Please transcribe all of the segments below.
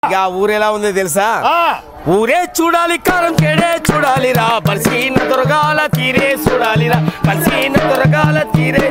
ఇక ఊరెలా ఉంది తెలుసా? ఊరే చూడాలి కారం చెడే చూడాలిరా, బలిసిన దొరగాల తీరే చూడాలిరా, బలిసిన దొరగాల తీరే,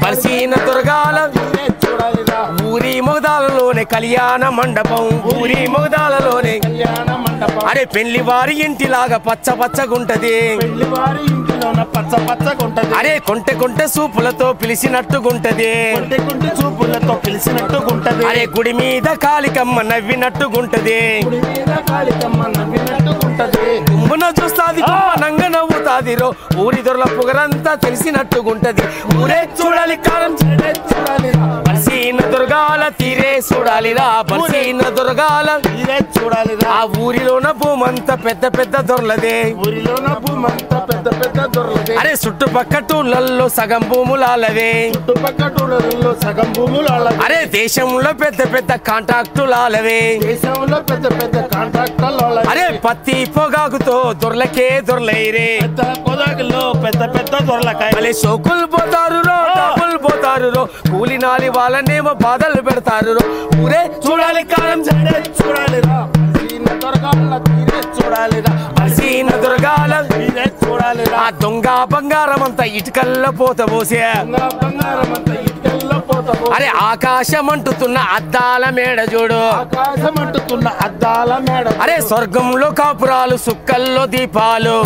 బలిసిన దొరగాల తీరే చూడాలిరా. ఊరి మొగదాలలోనే కళ్యాణ మండపం, ఊరి మొగదాలలోనే కళ్యాణ మండపం. అరే పెళ్లి వారి ఇంటిలాగా పచ్చ పచ్చగుంటది, పెళ్లి వారి ఇంటిలోన పచ్చ పచ్చగుంటది. అరే కొంటె కొంటె సూపులతో పిలిచినట్టుగుంటది, కొంటె కొంటె సూపులతో పిలిచినట్టుగుంటది. అరే గుడి మీద కాళికమ్మ నవ్వినట్టుగుంటది, గుడి మీద కాళికమ్మ నవ్వినట్టుగుంటది. గుంపున చూస్తాది గుంపనంగా నవ్వుతాది రో, ఊరి దొరల పొగరంతా తెలిసినట్టుగుంటది. ఊరే చూడాలి కారం చెడే చూడాలిరా, బలిసిన దొరగాల తీరే చూడాలిరా, బలిసిన దొరగాల తీరే చూడాలిరా. ఆ ఊరిలోన భూమంతా పెద్ద పెద్ద దొరలదే, ఊరిలోన భూమంతా పెద్ద పెద్ద దొరలదే. అరే చుట్టుపక్కటూళ్ళల్లో సగం భూములాలవే, చుట్టుపక్కటూళ్ళల్లో సగం భూములాలవే. అరే దేశంలో పెద్ద పెద్ద కాంట్రాక్టులాలవే, దేశంలో పెద్ద పెద్ద కాంట్రాక్టులు. అరే పత్తి పొగాకుతో దొరలకే దొరలైరే, పొగాకులో పెద్ద పెద్ద దొరలకాయ. అరే సోకులు పోతారు రో, డబ్బులు పోతారు రో, కూలి నాలి వాళ్ళనేమో బాధలు పెడతారు రో. ఊరే చూడాలి కారం చెడే చూడాలిరా, బలిసిన దొరగాల తీరే చూడాలిరా, బలిసిన దొరగాల తీరే చూడాలిరా. ఆ దొంగ బంగారం అంతా ఇటుకల్లో పోత పోసే, బంగారం అంతా ఇటుకల్లో పోత పోసే. అరే ఆకాశం అంటుతున్న అద్దాల మేడ చూడు, ఆకాశం అంటుతున్న అద్దాల మేడ. అరే స్వర్గంలో కాపురాలు సుక్కల్లో దీపాలు,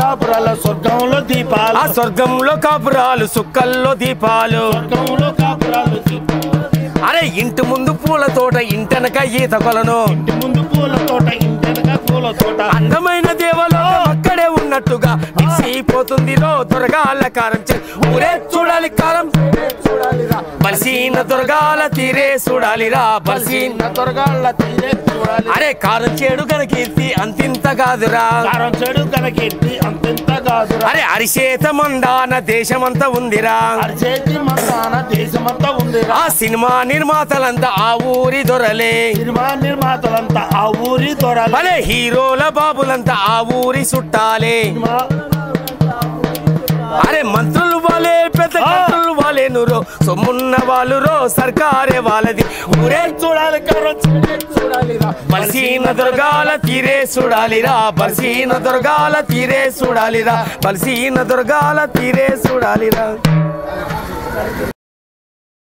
కాపురాలు స్వర్గంలో దీపాలు. ఆ స్వర్గంలో కాపురాలు సుక్కల్లో దీపాలు, స్వర్గంలో కాపురాలు దీపాలు. అరే ఇంటి ముందు పూల తోట ఇంటెనక ఈత కొలను, ఇంటి ముందు పూల తోట ఇంటెనక పూల తోట. అందమైన దేవలోకం అక్కడే ఉన్నట్టుగా మిసిపోతుంది రో దొరగాల కారం చెడే. ఊరే చూడాలి కారం చూడాలిరా, బలిసిన దొరగాల తీరే చూడాలిరా, బలిసిన దొరగాల తీరే చూడాలి. అరే కారం చేడు కనకీర్తి అంతింత కాదురా, కారం చేడు కనకీర్తి అంతింత కాదురా. అరే అరిచేత మందాన దేశమంతా ఉందిరా, అరిచేతి మందాన దేశమంతా ఉందిరా. ఆ సినిమా నిర్మాతలంతా ఆ ఊరి దొరలే, సినిమా నిర్మాతలంతా ఆ ఊరి దొరలే. అరే హీరోల బాబులంతా ఆ ఊరి చుట్టాలే. అరే మంత్రులు వాళ్ళే పెద్ద మంత్రులు వాళ్ళే నురో, సొమ్మున్న వాళ్ళు రో సర్కారే వాళ్ళది. ఊరే చూడాలి కారం చెడే చూడాలిరా, బలిసిన దొరగాల తీరే చూడాలిరా, బలిసిన దొరగాల తీరే చూడాలిరా, బలిసిన దొరగాల తీరే చూడాలిరా.